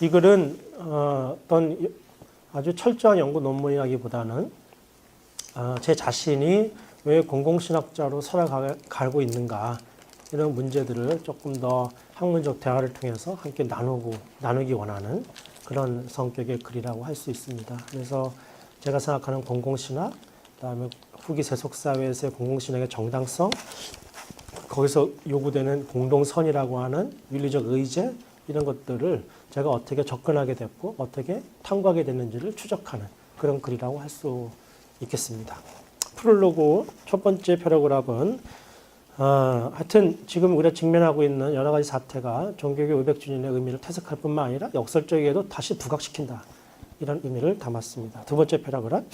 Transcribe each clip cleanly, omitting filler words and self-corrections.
이 글은 어떤 아주 철저한 연구 논문이라기보다는 제 자신이 왜 공공신학자로 살아가고 있는가 이런 문제들을 조금 더 학문적 대화를 통해서 함께 나누기 원하는 그런 성격의 글이라고 할 수 있습니다. 그래서 제가 생각하는 공공신학, 그다음에 후기 세속사회에서의 공공신학의 정당성, 거기서 요구되는 공동선이라고 하는 윤리적 의제 이런 것들을 제가 어떻게 접근하게 됐고 어떻게 탐구하게 됐는지를 추적하는 그런 글이라고 할 수 있겠습니다. 프롤로그 첫 번째 패러그래프는 하여튼 지금 우리가 직면하고 있는 여러 가지 사태가 종교개 500주년의 의미를 퇴색할 뿐만 아니라 역설적이게도 다시 부각시킨다. 이런 의미를 담았습니다. 두 번째 패러그래프.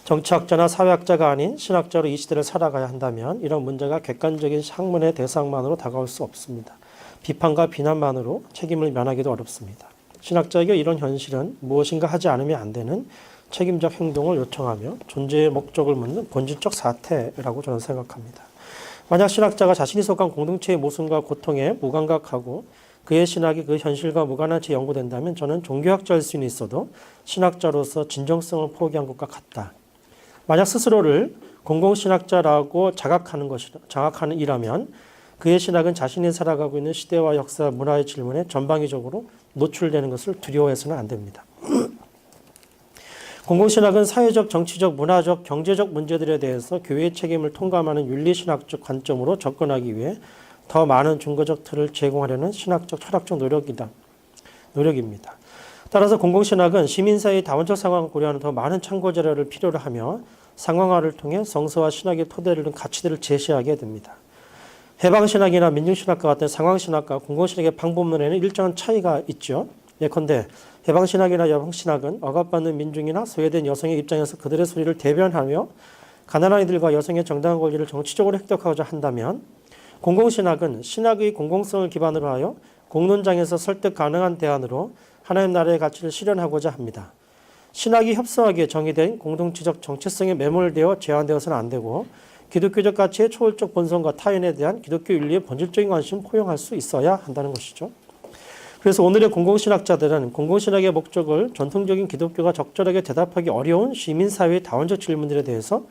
정치학자나 사회학자가 아닌 신학자로 이 시대를 살아가야 한다면 이런 문제가 객관적인 학문의 대상만으로 다가올 수 없습니다. 비판과 비난만으로 책임을 면하기도 어렵습니다. 신학자에게 이런 현실은 무엇인가 하지 않으면 안 되는 책임적 행동을 요청하며 존재의 목적을 묻는 본질적 사태라고 저는 생각합니다. 만약 신학자가 자신이 속한 공동체의 모순과 고통에 무감각하고 그의 신학이 그 현실과 무관한 채 연구된다면 저는 종교학자일 수는 있어도 신학자로서 진정성을 포기한 것과 같다. 만약 스스로를 공공신학자라고 자각하는 이라면 그의 신학은 자신이 살아가고 있는 시대와 역사, 문화의 질문에 전방위적으로 노출되는 것을 두려워해서는 안 됩니다. 공공신학은 사회적, 정치적, 문화적, 경제적 문제들에 대해서 교회의 책임을 통감하는 윤리신학적 관점으로 접근하기 위해 더 많은 중거적 틀을 제공하려는 신학적, 철학적 노력입니다. 따라서 공공신학은 시민사회의 다원적 상황을 고려하는 더 많은 참고 자료를 필요로 하며 상황화를 통해 성서와 신학의 토대를 둔 가치들을 제시하게 됩니다. 해방신학이나 민중신학과 같은 상황신학과 공공신학의 방법론에는 일정한 차이가 있죠. 예컨대 해방신학이나 여방신학은 억압받는 민중이나 소외된 여성의 입장에서 그들의 소리를 대변하며 가난한 이들과 여성의 정당한 권리를 정치적으로 획득하고자 한다면 공공신학은 신학의 공공성을 기반으로 하여 공론장에서 설득 가능한 대안으로 하나님 나라의 가치를 실현하고자 합니다. 신학이 협소하게 정의된 공동체적 정체성에 매몰되어 제한되어서는 안 되고 기독교적 가치의 초월적 본성과 타인에 대한 기독교 윤리의 본질적인 관심을 포용할 수 있어야 한다는 것이죠. 그래서 오늘의 공공신학자들은 공공신학의 목적을 전통적인 기독교가 적절하게 대답하기 어려운 시민사회의 다원적 질문들에 대해서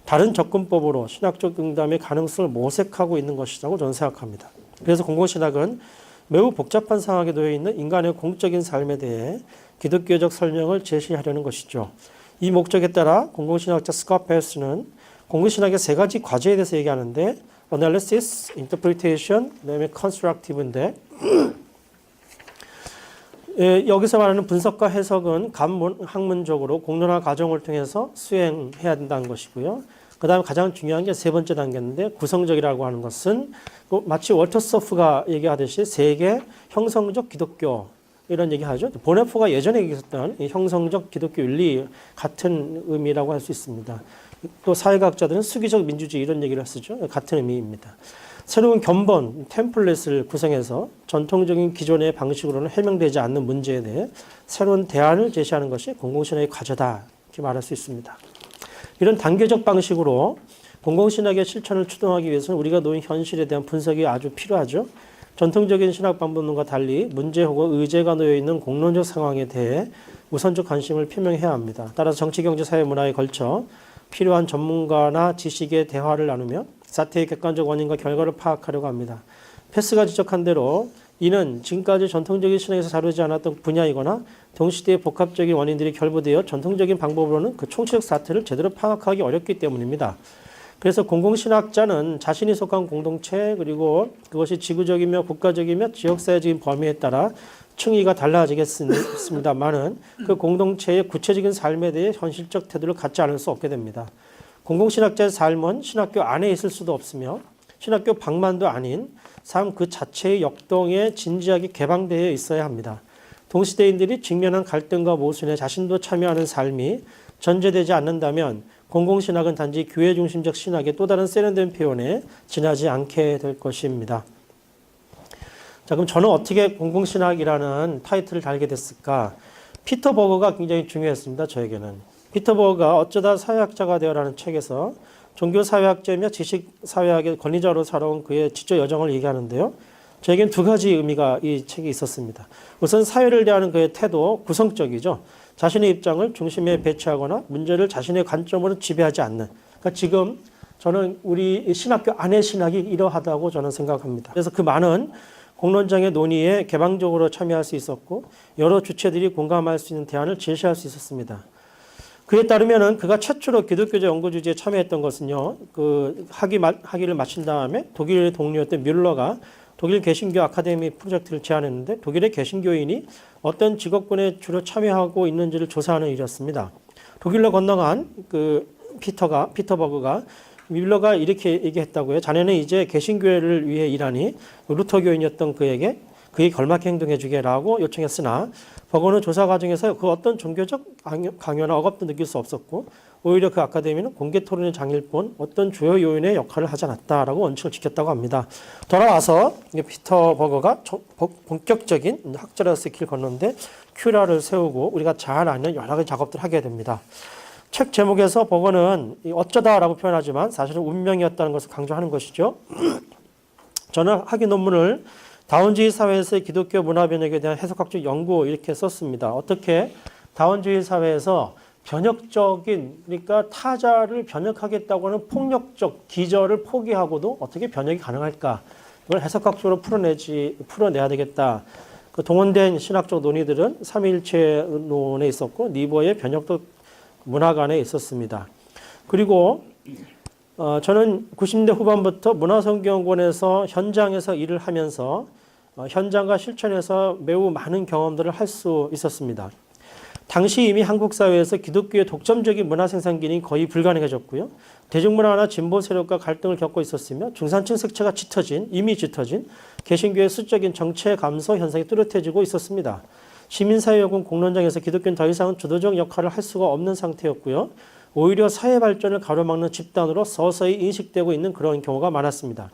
다른 접근법으로 신학적 응답의 가능성을 모색하고 있는 것이라고 저는 생각합니다. 그래서 공공신학은 매우 복잡한 상황에 놓여 있는 인간의 공적인 삶에 대해 기독교적 설명을 제시하려는 것이죠. 이 목적에 따라 공공신학자 스캇 페어스는 공공신학의 세 가지 과제에 대해서 얘기하는데 Analysis, Interpretation, 그다음에 Constructive인데 여기서 말하는 분석과 해석은 학문적으로 공론화 과정을 통해서 수행해야 된다는 것이고요. 그 다음에 가장 중요한 게 세 번째 단계인데 구성적이라고 하는 것은 마치 월터 서프가 얘기하듯이 세계 형성적 기독교 이런 얘기하죠. 보네포가 예전에 얘기했던 형성적 기독교 윤리 같은 의미라고 할 수 있습니다. 또 사회학자들은 수기적 민주주의 이런 얘기를 쓰죠. 같은 의미입니다. 새로운 견본, 템플릿을 구성해서 전통적인 기존의 방식으로는 해명되지 않는 문제에 대해 새로운 대안을 제시하는 것이 공공신학의 과제다. 이렇게 말할 수 있습니다. 이런 단계적 방식으로 공공신학의 실천을 추동하기 위해서는 우리가 놓인 현실에 대한 분석이 아주 필요하죠. 전통적인 신학 방법론과 달리 문제 혹은 의제가 놓여 있는 공론적 상황에 대해 우선적 관심을 표명해야 합니다. 따라서 정치, 경제, 사회, 문화에 걸쳐 필요한 전문가나 지식의 대화를 나누며 사태의 객관적 원인과 결과를 파악하려고 합니다. 패스가 지적한 대로 이는 지금까지 전통적인 신학에서 다루지 않았던 분야이거나 동시대의 복합적인 원인들이 결부되어 전통적인 방법으로는 그 총체적 사태를 제대로 파악하기 어렵기 때문입니다. 그래서 공공신학자는 자신이 속한 공동체 그리고 그것이 지구적이며 국가적이며 지역사회적인 범위에 따라 층위가 달라지겠습니다만은 그 공동체의 구체적인 삶에 대해 현실적 태도를 갖지 않을 수 없게 됩니다. 공공신학자의 삶은 신학교 안에 있을 수도 없으며 신학교 밖만도 아닌 삶 그 자체의 역동에 진지하게 개방되어 있어야 합니다. 동시대인들이 직면한 갈등과 모순에 자신도 참여하는 삶이 전제되지 않는다면 공공신학은 단지 교회 중심적 신학의 또 다른 세련된 표현에 지나지 않게 될 것입니다. 자, 그럼 저는 어떻게 공공신학이라는 타이틀을 달게 됐을까? 피터 버거가 굉장히 중요했습니다. 저에게는. 피터 버거가 어쩌다 사회학자가 되어라는 책에서 종교사회학자이며 지식사회학의 권위자로 살아온 그의 지적 여정을 얘기하는데요. 저에겐 두 가지 의미가 이 책에 있었습니다. 우선 사회를 대하는 그의 태도, 구성적이죠. 자신의 입장을 중심에 배치하거나 문제를 자신의 관점으로 지배하지 않는. 그러니까 지금 저는 우리 신학교 안의 신학이 이러하다고 저는 생각합니다. 그래서 그 많은 공론장의 논의에 개방적으로 참여할 수 있었고 여러 주체들이 공감할 수 있는 대안을 제시할 수 있었습니다. 그에 따르면은 그가 최초로 기독교적 연구 주제에 참여했던 것은요, 그 학위를 마친 다음에 독일의 동료였던 뮬러가 독일 개신교 아카데미 프로젝트를 제안했는데 독일의 개신교인이 어떤 직업군에 주로 참여하고 있는지를 조사하는 일이었습니다. 독일로 건너간 그 피터버그가 뮬러가 이렇게 얘기했다고요. 자네는 이제 개신교회를 위해 일하니 루터 교인이었던 그에게 그에 걸맞게 행동해 주게라고 요청했으나 버거는 조사 과정에서 그 어떤 종교적 강요나 억압도 느낄 수 없었고 오히려 그 아카데미는 공개 토론의 장일 뿐 어떤 주요 요인의 역할을 하지 않았다라고 원칙을 지켰다고 합니다. 돌아와서 피터 버거가 본격적인 학자로서의 길을 걷는데 큐라를 세우고 우리가 잘 아는 여러 가지 작업들을 하게 됩니다. 책 제목에서 버거는 어쩌다라고 표현하지만 사실은 운명이었다는 것을 강조하는 것이죠. 저는 학위 논문을 다원주의 사회에서의 기독교 문화 변혁에 대한 해석학적 연구 이렇게 썼습니다. 어떻게 다원주의 사회에서 변혁적인, 그러니까 타자를 변혁하겠다고 하는 폭력적 기저를 포기하고도 어떻게 변혁이 가능할까? 이걸 해석학적으로 풀어내야 되겠다. 그 동원된 신학적 논의들은 삼위일체론에 있었고 니버의 변혁도 문화관에 있었습니다. 그리고 저는 90년대 후반부터 문화선교연구원에서 현장에서 일을 하면서 현장과 실천에서 매우 많은 경험들을 할 수 있었습니다. 당시 이미 한국 사회에서 기독교의 독점적인 문화 생산기능이 거의 불가능해졌고요. 대중문화나 진보 세력과 갈등을 겪고 있었으며 중산층 색채가 이미 짙어진 개신교의 수적인 정체 감소 현상이 뚜렷해지고 있었습니다. 시민사회 혹은 공론장에서 기독교는 더 이상 주도적 역할을 할 수가 없는 상태였고요. 오히려 사회 발전을 가로막는 집단으로 서서히 인식되고 있는 그런 경우가 많았습니다.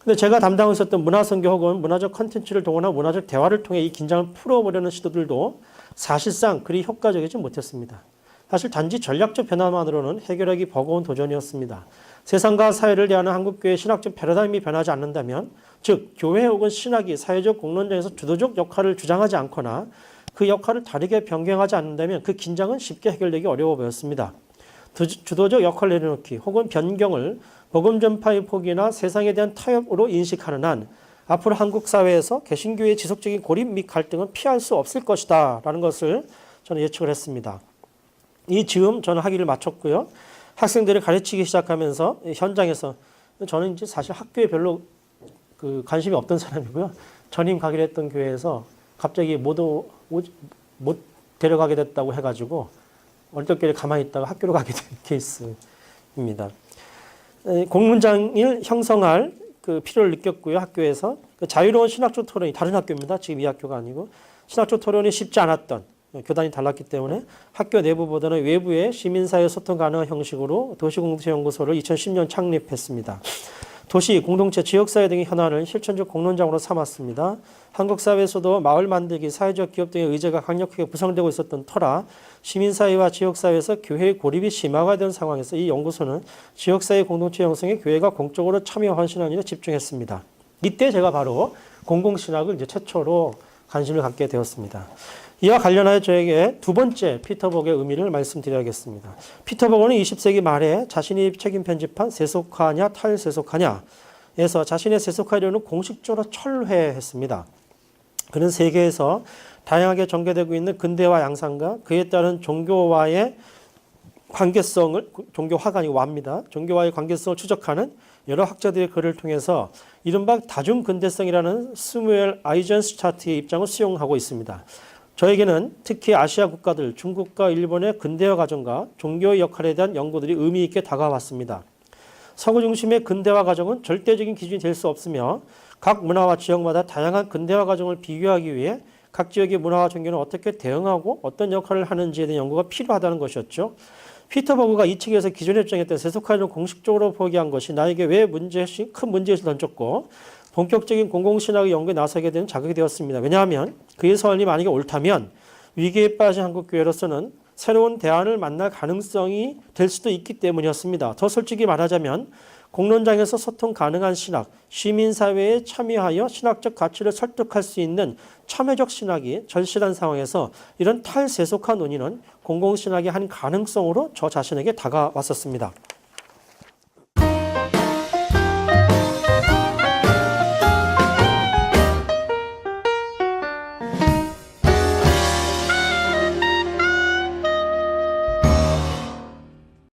근데 제가 담당하고 있었던 문화선교 혹은 문화적 컨텐츠를 동원한 문화적 대화를 통해 이 긴장을 풀어보려는 시도들도 사실상 그리 효과적이지 못했습니다. 사실 단지 전략적 변화만으로는 해결하기 버거운 도전이었습니다. 세상과 사회를 대하는 한국교회의 신학적 패러다임이 변하지 않는다면, 즉 교회 혹은 신학이 사회적 공론장에서 주도적 역할을 주장하지 않거나 그 역할을 다르게 변경하지 않는다면 그 긴장은 쉽게 해결되기 어려워 보였습니다. 주도적 역할을 내려놓기 혹은 변경을 복음 전파의 포기나 세상에 대한 타협으로 인식하는 한 앞으로 한국 사회에서 개신교의 지속적인 고립 및 갈등은 피할 수 없을 것이다 라는 것을 저는 예측을 했습니다. 이 즈음 저는 학위를 마쳤고요. 학생들을 가르치기 시작하면서 현장에서 저는 이제 사실 학교에 별로 관심이 없던 사람이고요. 전임 가기로 했던 교회에서 갑자기 못 데려가게 됐다고 해가지고 얼떨결에 가만히 있다가 학교로 가게 된 케이스입니다. 공문장을 형성할 그 필요를 느꼈고요. 학교에서 자유로운 신학적 토론이 다른 학교입니다. 지금 이 학교가 아니고 신학적 토론이 쉽지 않았던 교단이 달랐기 때문에 학교 내부보다는 외부의 시민사회 소통 가능한 형식으로 도시공동체연구소를 2010년 창립했습니다. 도시, 공동체, 지역사회 등의 현안을 실천적 공론장으로 삼았습니다. 한국 사회에서도 마을 만들기, 사회적 기업 등의 의제가 강력하게 부상되고 있었던 터라 시민사회와 지역사회에서 교회의 고립이 심화가 상황에서 이 연구소는 지역사회 공동체 형성에 교회가 공적으로 참여 헌신하는 일에 집중했습니다. 이때 제가 바로 공공신학을 이제 최초로 관심을 갖게 되었습니다. 이와 관련하여 저에게 두 번째 피터버그의 의미를 말씀드려야겠습니다. 피터버그는 20세기 말에 자신이 책임 편집한 세속화냐 탈세속화냐에서 자신의 세속화론을 공식적으로 철회했습니다. 그는 세계에서 다양하게 전개되고 있는 근대화 양상과 그에 따른 종교와의 관계성을, 종교화가 아니고 와입니다. 종교와의 관계성을 추적하는 여러 학자들의 글을 통해서 이른바 다중근대성이라는 스무엘 아이젠스차트의 입장을 수용하고 있습니다. 저에게는 특히 아시아 국가들, 중국과 일본의 근대화 과정과 종교의 역할에 대한 연구들이 의미 있게 다가왔습니다. 서구 중심의 근대화 과정은 절대적인 기준이 될 수 없으며 각 문화와 지역마다 다양한 근대화 과정을 비교하기 위해 각 지역의 문화와 종교는 어떻게 대응하고 어떤 역할을 하는지에 대한 연구가 필요하다는 것이었죠. 피터버그가 이 책에서 기존에 주장했던 세속화를 공식적으로 포기한 것이 나에게 왜 큰 문제의식을 던졌고 본격적인 공공신학의 연구에 나서게 되는 자극이 되었습니다. 왜냐하면 그의 서원이 만약에 옳다면 위기에 빠진 한국교회로서는 새로운 대안을 만날 가능성이 될 수도 있기 때문이었습니다. 더 솔직히 말하자면 공론장에서 소통 가능한 신학, 시민사회에 참여하여 신학적 가치를 설득할 수 있는 참여적 신학이 절실한 상황에서 이런 탈세속화 논의는 공공신학의 한 가능성으로 저 자신에게 다가왔었습니다.